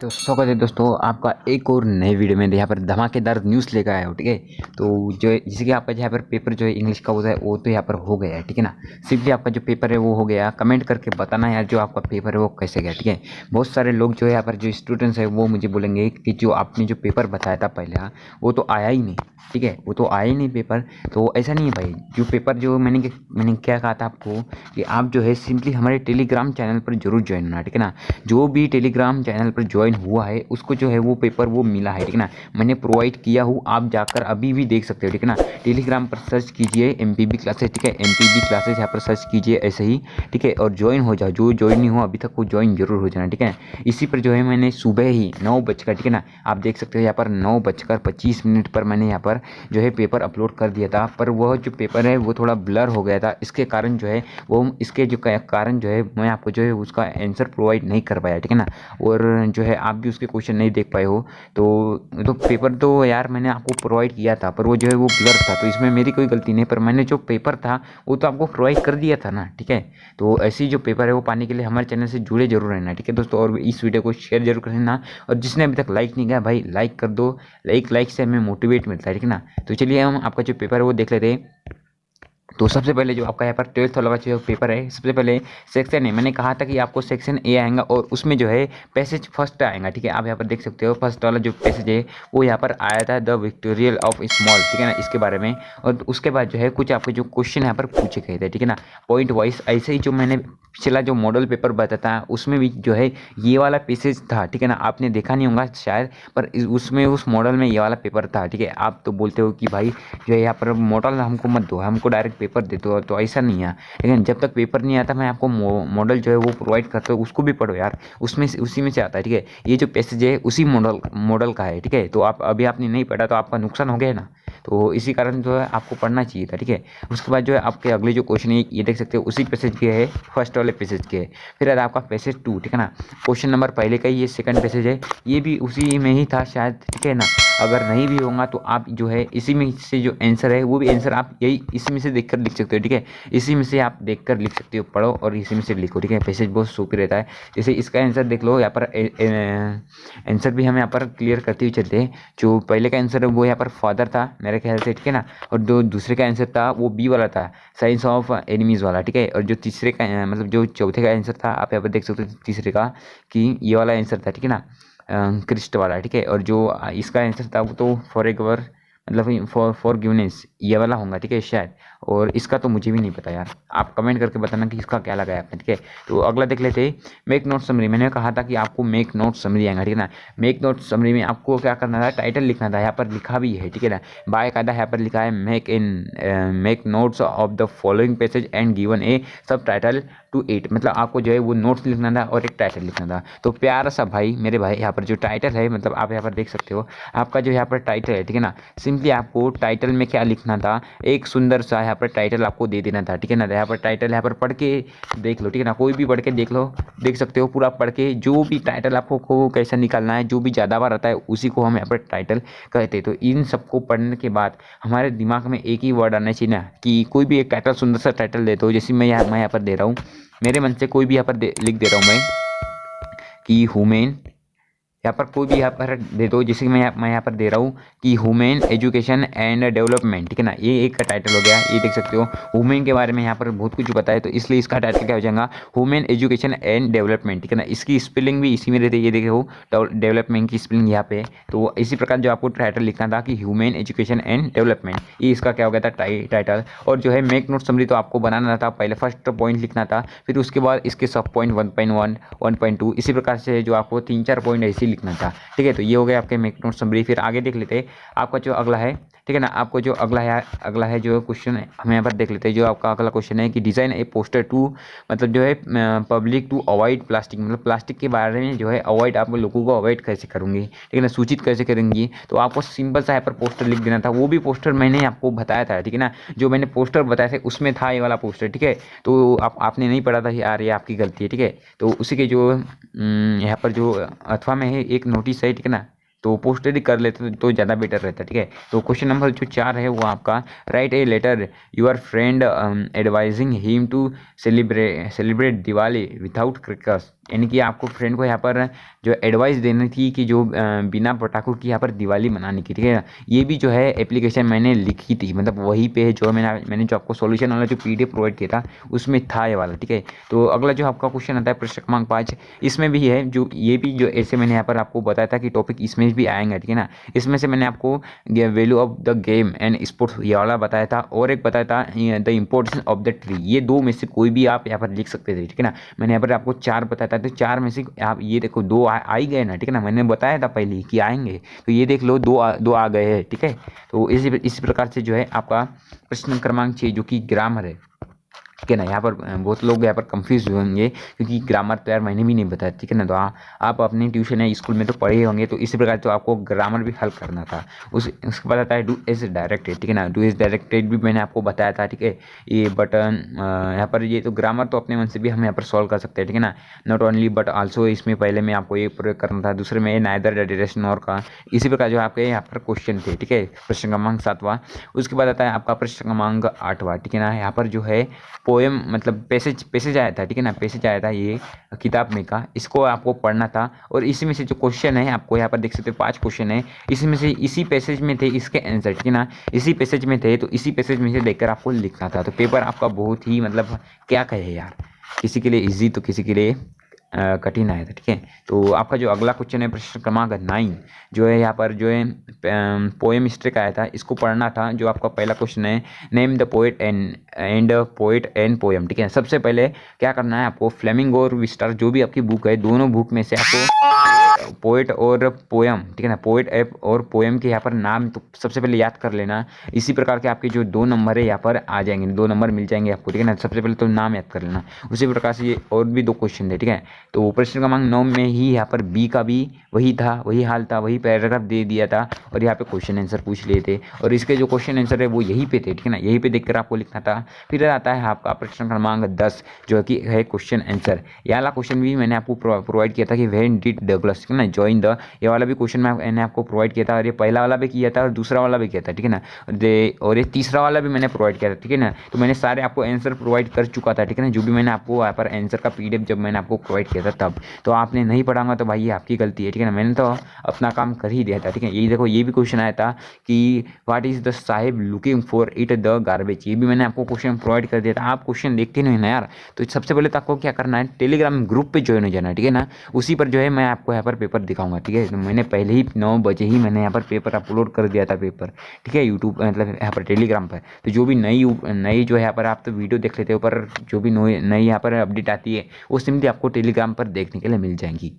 तो स्वागत है दोस्तों आपका एक और नए वीडियो में। यहाँ पर धमाकेदार न्यूज़ लेकर आया हो, ठीक है। तो जो जैसे कि आपका यहाँ पर पेपर जो है इंग्लिश का होता है वो तो यहाँ पर हो गया है, ठीक है ना। सिंपली आपका जो पेपर है वो हो गया। कमेंट करके बताना यार जो आपका पेपर है वो कैसे गया, ठीक है। बहुत सारे लोग जो है यहाँ पर जो स्टूडेंट्स है वो मुझे बोलेंगे कि जो आपने जो पेपर बताया था पहले वो तो आया ही नहीं, ठीक है। वो तो आया ही नहीं पेपर। तो ऐसा नहीं है भाई, जो पेपर जो मैंने क्या कहा था आपको कि आप जो है सिंपली हमारे टेलीग्राम चैनल पर जरूर ज्वाइन होना, ठीक है ना। जो भी टेलीग्राम चैनल पर ज्वाइन हुआ है उसको जो है वो पेपर वो मिला है, ठीक है ना। मैंने प्रोवाइड किया हूँ, आप जाकर अभी भी देख सकते हो, ठीक है ना। टेलीग्राम पर सर्च कीजिए MPB क्लासेस, ठीक है। MPB क्लासेस यहाँ पर सर्च कीजिए ऐसे ही, ठीक है। और ज्वाइन हो जाओ, जो ज्वाइन नहीं हो अभी तक वो ज्वाइन जरूर हो जाना, ठीक है। इसी पर जो है मैंने सुबह ही 9 बजकर, ठीक है ना, आप देख सकते हो यहाँ पर 9:25 पर मैंने यहाँ पर जो है पेपर अपलोड कर दिया था। पर वह जो पेपर है वो थोड़ा ब्लर हो गया था, इसके कारण जो है वो इसके जो कारण जो है मैं आपको जो है उसका आंसर प्रोवाइड नहीं कर पाया, ठीक है ना। और जो है आप भी उसके क्वेश्चन नहीं देख पाए हो। तो पेपर तो यार मैंने आपको प्रोवाइड किया था पर वो जो है वो ब्लर था, तो इसमें मेरी कोई गलती नहीं। पर मैंने जो पेपर था वो तो आपको प्रोवाइड कर दिया था ना, ठीक है। तो ऐसी जो पेपर है वो पाने के लिए हमारे चैनल से जुड़े जरूर रहना, ठीक है दोस्तों। और इस वीडियो को शेयर जरूर कर देना, और जिसने अभी तक लाइक नहीं किया भाई लाइक कर दो। लाइक से हमें मोटिवेट मिलता है, ठीक है ना। तो चलिए हम आपका जो पेपर है वो देख लेते हैं। तो सबसे पहले जो आपका यहाँ पर 12th वाला जो पेपर है, सबसे पहले सेक्शन है। मैंने कहा था कि आपको सेक्शन ए आएगा और उसमें जो है पैसेज फर्स्ट आएगा, ठीक है। आप यहाँ पर देख सकते हो फर्स्ट वाला जो पैसेज है वो यहाँ पर आया था, द विक्टोरियल ऑफ स्मॉल, ठीक है ना, इसके बारे में। और उसके बाद जो है कुछ आपके जो क्वेश्चन यहाँ पर पूछे गए थे, ठीक है ना, पॉइंट वाइज। ऐसे ही जो मैंने पिछला जो मॉडल पेपर बताता है उसमें भी जो है ये वाला पैसेज था, ठीक है ना। आपने देखा नहीं होगा शायद, पर उसमें उस मॉडल में ये वाला पेपर था, ठीक है। आप तो बोलते हो कि भाई जो है यहाँ पर मॉडल हमको मत दो, हमको डायरेक्ट पेपर दे दो, तो ऐसा नहीं है। लेकिन जब तक पेपर नहीं आता मैं आपको मॉडल जो है वो प्रोवाइड करता हूँ, उसको भी पढ़ो यार, उसमें से उसी में से आता है, ठीक है। ये जो पैसेज है उसी मॉडल का है, ठीक है। तो आप अभी आपने नहीं पढ़ा तो आपका नुकसान हो गया ना। तो इसी कारण जो है आपको पढ़ना चाहिए था, ठीक है। उसके बाद जो है आपके अगले जो क्वेश्चन है ये देख सकते हो उसी पैसेज के है, फर्स्ट वाले पैसेज के है। फिर है आपका पैसेज 2, ठीक है ना। क्वेश्चन नंबर पहले का ही ये सेकंड पैसेज है, ये भी उसी में ही था शायद, ठीक है ना। अगर नहीं भी होगा तो आप जो है इसी में से जो आंसर है वो भी आंसर आप यही इसी में से देखकर लिख सकते हो, ठीक है। इसी में से आप देखकर लिख सकते हो, पढ़ो और इसी में से लिखो, ठीक है। पैसेज बहुत सूपी रहता है। जैसे इसका आंसर देख लो, यहाँ पर आंसर भी हम यहाँ पर क्लियर करते हुए चलते हैं। जो पहले का आंसर है वो यहाँ पर फादर था मेरे ख्याल से, ठीक है ना। और जो दूसरे का आंसर था वो बी वाला था, साइंस ऑफ एनिमीज वाला, ठीक है। और जो तीसरे का मतलब जो चौथे का आंसर था आप यहाँ पर देख सकते हो तीसरे का कि ये वाला आंसर था, ठीक है ना, क्रिस्ट वाला, ठीक है। और जो इसका आंसर था वो तो फॉर एवर मतलब फॉर गिवनेस ये वाला होगा, ठीक है शायद। और इसका तो मुझे भी नहीं पता यार, आप कमेंट करके बताना कि इसका क्या लगा है आपने, ठीक है। तो अगला देख लेते हैं, मेक नोट समरी। मैंने कहा था कि आपको मेक नोट समरी आएगा, ठीक है ना। मेक नोट समरी में आपको क्या करना था, टाइटल लिखना था, यहाँ पर लिखा भी है, ठीक है ना। बाकायदा यहाँ पर लिखा है make notes of the following passage and given a subtitle to it. मतलब आपको जो है वो नोट्स लिखना था और एक टाइटल लिखना था। तो प्यारा सा भाई मेरे भाई यहाँ पर जो टाइटल है, मतलब आप यहाँ पर देख सकते हो आपका जो यहाँ पर टाइटल है, ठीक है ना। सिंपली आपको टाइटल में क्या लिखना था, एक सुंदर सा यहाँ पर टाइटल आपको दे देना था, ठीक है ना। यहाँ पर टाइटल यहाँ पर पढ़ के देख लो, ठीक है ना। कोई भी पढ़ के देख लो, देख सकते हो पूरा पढ़ के जो भी टाइटल आपको को कैसा निकालना है, जो भी ज़्यादा बार आता है उसी को हम यहाँ पर टाइटल कहते हैं। तो इन सबको पढ़ने के बाद हमारे दिमाग में एक ही वर्ड आना चाहिए ना कि कोई भी एक टाइटल सुंदर सा टाइटल दे दो। जैसे मैं यहाँ पर दे रहा हूँ, मेरे मन से कोई भी यहाँ पर लिख दे रहा हूँ मैं कि हुमेन, यहाँ पर कोई भी यहाँ पर दे दो। जैसे कि मैं यहाँ पर दे रहा हूँ कि वुमेन एजुकेशन एंड डेवलपमेंट, ठीक है ना। ये एक का टाइटल हो गया, ये देख सकते हो वुमेन के बारे में यहाँ पर बहुत कुछ बताया, तो इसलिए इसका टाइटल क्या हो जाएगा, वुमेन एजुकेशन एंड डेवलपमेंट, ठीक है ना। इसकी स्पेलिंग भी इसी में रहती है, ये देखो डेवलपमेंट की स्पेलिंग यहाँ पे। तो इसी प्रकार जो आपको टाइटल लिखना था कि ह्यूमन एजुकेशन एंड डेवलपमेंट, ये इसका क्या हो गया था टाइटल। और जो है मेक नोट समरी तो आपको बनाना था, पहले फर्स्ट पॉइंट लिखना था, फिर उसके बाद इसके सब पॉइंट 1.1 1.2 इसी प्रकार से जो आपको 3-4 पॉइंट ऐसे लिखना था, ठीक है। तो ये हो गया आपके मेक नोट समरी। फिर आगे देख लेते हैं आपका जो अगला है, ठीक है ना। आपको जो अगला है जो क्वेश्चन है हम यहाँ पर देख लेते हैं। जो आपका अगला क्वेश्चन है कि डिज़ाइन ए पोस्टर टू, मतलब जो है पब्लिक टू अवॉइड प्लास्टिक, मतलब प्लास्टिक के बारे में जो है अवॉइड, आप लोगों को अवॉइड कैसे करूँगी, ठीक है ना, सूचित कैसे करेंगी। तो आपको सिंपल सा यहाँ पर पोस्टर लिख देना था। वो भी पोस्टर मैंने आपको बताया था, ठीक है ना। जो मैंने पोस्टर बताया था उसमें था ये वाला पोस्टर, ठीक है। तो आपने नहीं पढ़ा था यार, ये आपकी गलती है, ठीक है। तो उसी के जो यहाँ पर जो अथवा में है एक नोटिस है, ठीक है ना, तो पोस्टर ही कर लेते तो ज़्यादा बेटर रहता, ठीक है। तो क्वेश्चन नंबर जो 4 है वो आपका, write a letter your friend advising him to celebrate Diwali without crackers, यानी कि आपको फ्रेंड को यहाँ पर जो एडवाइस देनी थी कि जो बिना पटाखों की यहाँ पर दिवाली मनाने की, ठीक है। ये भी जो है एप्लीकेशन मैंने लिखी थी, मतलब वही पे जो मैंने जो आपको सॉल्यूशन वाला जो PDF प्रोवाइड किया था उसमें था ये वाला, ठीक है। तो अगला जो आपका क्वेश्चन आता है प्रश्न क्रमांक 5, इसमें भी है जो ये भी जो ऐसे मैंने यहाँ पर आपको बताया था कि टॉपिक इसमें भी आएंगे, ठीक है ना। इसमें से मैंने आपको value of the game and sports ये वाला बताया था, और एक बताया था the importance of the tree. ये दो में से कोई भी आप यहाँ पर लिख सकते थे, ठीक है ना। मैंने यहाँ पर आपको 4 बताया था, तो 4 में से आप ये देखो 2 आ ही गए ना, ठीक है ना। मैंने बताया था पहले कि आएंगे, तो ये देख लो 2 आ गए हैं, ठीक है। तो इसी प्रकार से जो है आपका प्रश्न क्रमांक 6 जो कि ग्रामर है, ठीक है ना। यहाँ पर बहुत लोग यहाँ पर कंफ्यूज होंगे क्योंकि ग्रामर तो यार मैंने भी नहीं बताया, ठीक है ना। तो आप अपनी ट्यूशन या स्कूल में तो पढ़े होंगे, तो इसी प्रकार तो आपको ग्रामर भी हल करना था। उसके बाद आता है डू एज डायरेक्टेड, ठीक है ना। डू एज डायरेक्टेड भी मैंने आपको बताया था, ठीक है। ये बटन यहाँ पर ये तो ग्रामर तो अपने मन से भी हम यहाँ पर सॉल्व कर सकते हैं, ठीक है ना। नॉट ओनली बट आल्सो, इसमें पहले में आपको ये प्रयोग करना था, दूसरे में नाइदर डायरेक्शन और का, इसी प्रकार जो आपके यहाँ पर क्वेश्चन थे, ठीक है। प्रश्न क्रमांक 7वां। उसके बाद आता है आपका प्रश्न क्रमांक 8वां, ठीक है ना। यहाँ पर जो है पोएम मतलब पैसेज आया था, ठीक है ना। पैसेज आया था ये किताब में का, इसको आपको पढ़ना था, और इसी में से जो क्वेश्चन है आपको यहाँ पर देख सकते हो 5 क्वेश्चन है, इसी में से इसी पैसेज में थे इसके आंसर, ठीक है ना। इसी पैसेज में थे, तो इसी पैसेज में से देखकर आपको लिखना था। तो पेपर आपका बहुत ही मतलब क्या कहे यार, किसी के लिए इजी तो किसी के लिए कठिन आया था, ठीक है। तो आपका जो अगला क्वेश्चन है प्रश्न क्रमांक 9 जो है यहाँ पर जो है पोएम स्ट्रिक आया था, इसको पढ़ना था। जो आपका पहला क्वेश्चन है name the poet and poet and poem, ठीक है। सबसे पहले क्या करना है आपको, फ्लेमिंगो और विस्टार जो भी आपकी बुक है, दोनों बुक में से आपको पोएट और पोएम, ठीक है ना, पोएट एप और पोएम के यहाँ पर नाम तो सबसे पहले याद कर लेना। इसी प्रकार के आपके जो 2 नंबर है यहाँ पर आ जाएंगे, 2 नंबर मिल जाएंगे आपको, ठीक है ना। सबसे पहले तो नाम याद कर लेना, उसी प्रकार से ये और भी 2 क्वेश्चन थे, ठीक है। तो प्रश्न क्रमांक 9 में ही यहाँ पर बी का भी वही था, वही हाल था, वही पैराग्राफ दे दिया था, और यहाँ पे क्वेश्चन आंसर पूछ लिए थे, और इसके जो क्वेश्चन आंसर है वो यहीं पे थे, ठीक है ना। यहीं पे देखकर आपको लिखना था। फिर आता है आपका प्रश्न क्रमांक 10 जो कि है क्वेश्चन आंसर। ये वाला क्वेश्चन भी मैंने आपको प्रोवाइड किया था कि व्हेन डिड डगलस, ठीक है ना, जॉइन द, ये वाला भी क्वेश्चन मैंने आपको प्रोवाइड किया था, और ये पहला वाला भी किया था और दूसरा वाला भी किया था, ठीक है ना। और ये तीसरा वाला भी मैंने प्रोवाइड किया था, ठीक है ना। तो मैंने सारे आपको आंसर प्रोवाइड कर चुका था, ठीक है ना, जो भी मैंने आपको यहाँ पर आंसर का PDF जब मैंने आपको प्रोवाइड किया था तब। तो आपने नहीं पढ़ाऊंगा तो भाई ये आपकी गलती है, ठीक है ना। मैंने तो अपना काम कर ही दिया था, ठीक है। यही देखो ये भी क्वेश्चन आया था कि what is the Sahib looking for it the garbage, ये भी मैंने आपको क्वेश्चन प्रोवाइड कर दिया था। आप क्वेश्चन देखते नहीं ना यार, तो सबसे पहले तो आपको क्या करना है, टेलीग्राम ग्रुप पे ज्वाइन हो जाना, ठीक है ना। उसी पर जो है मैं आपको यहाँ पर पेपर दिखाऊंगा, ठीक है। तो मैंने पहले ही 9 बजे ही मैंने यहाँ पर पेपर अपलोड कर दिया था पेपर, ठीक है, यूट्यूब मतलब यहाँ पर टेलीग्राम पर। तो जो भी नई जो है यहाँ पर आप तो वीडियो देख लेते हो, पर जो भी नई यहाँ पर अपडेट आती है वो सिंपली आपको टेलीग्राम पर देखने के लिए मिल जाएंगी।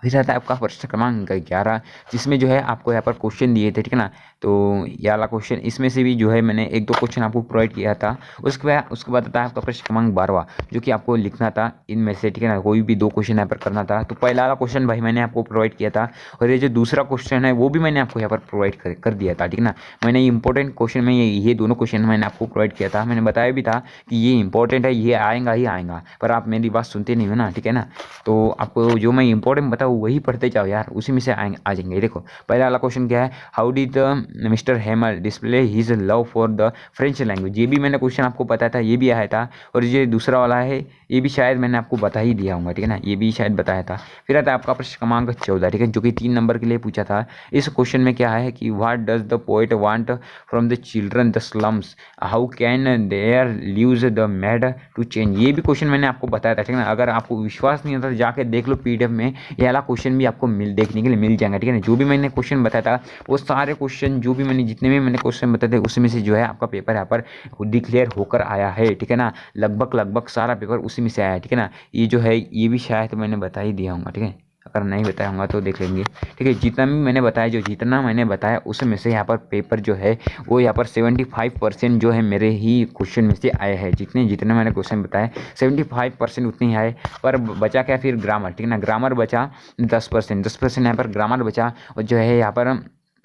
फिर आता है आपका प्रश्न क्रमांक 11 जिसमें जो है आपको यहाँ पर क्वेश्चन दिए थे, ठीक है ना। तो ये वाला क्वेश्चन इसमें से भी जो है मैंने 1-2 क्वेश्चन आपको प्रोवाइड किया था। उसके बाद आता है आपका प्रश्न क्रमांक 12 जो कि आपको लिखना था इनमें से, ठीक है ना। कोई भी 2 क्वेश्चन यहाँ पर करना था। तो पहला वाला क्वेश्चन भाई मैंने आपको प्रोवाइड किया था, और ये जो दूसरा क्वेश्चन है वो भी मैंने आपको यहाँ पर प्रोवाइड कर दिया था, ठीक है ना। मैंने इंपॉर्टेंट क्वेश्चन में ये दोनों क्वेश्चन मैंने आपको प्रोवाइड किया था। मैंने बताया भी था कि ये इंपॉर्टेंट है, ये आएगा ही आएगा, पर आप मेरी बात सुनते नहीं हो ना, ठीक है ना। तो आपको जो मैं इंपॉर्टेंट बताऊँ वही पढ़ते जाओ यार, उसी में से आ जाएंगे। देखो पहला वाला क्वेश्चन क्या है, how did mister hammer display his love for the French language, ये भी मैंने क्वेश्चन आपको बताया था, ये भी आया था। और ये दूसरा वाला है ये भी शायद मैंने आपको बता ही दिया होगा, ठीक है ना, ये भी शायद बताया था। फिर आता है आपका प्रश्न क्रमांक 14, ठीक है, जो कि 3 नंबर के लिए पूछा था। इस क्वेश्चन में क्या है कि what does the poet want from the children the slums, how can their lives the mad to change, ये भी क्वेश्चन मैंने आपको बताया था, ठीक है ना। अगर आपको विश्वास नहीं होता तो जाके देख लो PDF में, ये वाला क्वेश्चन भी आपको देखने के लिए मिल जाएगा, ठीक है ना। जो भी मैंने क्वेश्चन बताया था वो सारे क्वेश्चन जो भी मैंने जितने भी मैंने क्वेश्चन बताए थे उसमें से जो है आपका पेपर यहाँ पर डिक्लेयर होकर आया है, ठीक है ना। लगभग सारा पेपर उसी में से आया है, ठीक है ना। ये जो है ये भी शायद मैंने बता ही दिया होगा, ठीक है, अगर नहीं बताया होगा तो देख लेंगे, ठीक है। जितना मैंने बताया उसमें से यहाँ पर पेपर जो है वो यहाँ पर 75% जो है मेरे ही क्वेश्चन में से आए हैं। जितने मैंने क्वेश्चन बताए 75% उतने ही आए, पर बचा क्या फिर ग्रामर, ठीक है ना। ग्रामर बचा 10% यहाँ पर ग्रामर बचा, और जो है यहाँ पर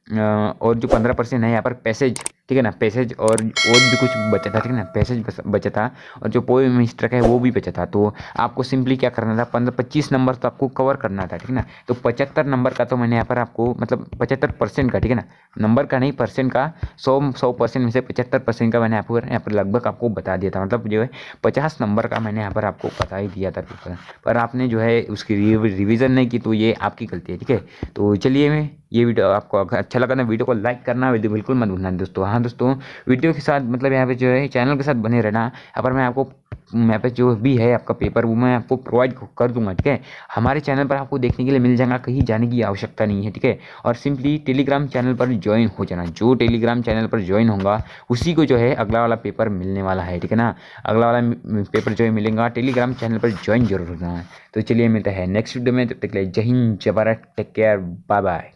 और जो 15% है यहाँ पर पैसेज ठीक है ना, पैसेज और भी कुछ बचा था, ठीक है ना, पैसेज बचा था और जो पोएम स्ट्रक है वो भी बचा था। तो आपको सिंपली क्या करना था, 25 नंबर तो आपको कवर करना था, ठीक है ना। तो 75 नंबर का तो मैंने यहाँ पर आपको मतलब 75% का, ठीक है ना, नंबर का नहीं परसेंट का, 100% में से 75% का मैंने आपको यहाँ पर लगभग आपको बता दिया था। मतलब जो है 50 नंबर का मैंने यहाँ पर आपको बता ही दिया था पेपर, पर आपने जो है उसकी रिविज़न नहीं की, तो ये आपकी गलती है, ठीक है। तो चलिए, मैं ये वीडियो आपको अगर अच्छा लगा ना, वीडियो को लाइक करना वीडियो बिल्कुल मत भूलना दोस्तों। हाँ दोस्तों, वीडियो के साथ मतलब यहाँ पे जो है चैनल के साथ बने रहना। यहाँ पर मैं आपको यहाँ पे जो भी है आपका पेपर वो मैं आपको प्रोवाइड कर दूंगा, ठीक है। हमारे चैनल पर आपको देखने के लिए मिल जाएगा, कहीं जाने की आवश्यकता नहीं है, ठीक है। और सिंपली टेलीग्राम चैनल पर ज्वाइन हो जाना, जो टेलीग्राम चैनल पर ज्वाइन होगा उसी को जो है अगला वाला पेपर मिलने वाला है, ठीक है ना। अगला वाला पेपर जो है मिलेगा, टेलीग्राम चैनल पर ज्वाइन जरूर होना है। तो चलिए मिलता है नेक्स्ट वीडियो में, तब तक के लिए जय हिंद, जय Bharat, take care, bye bye.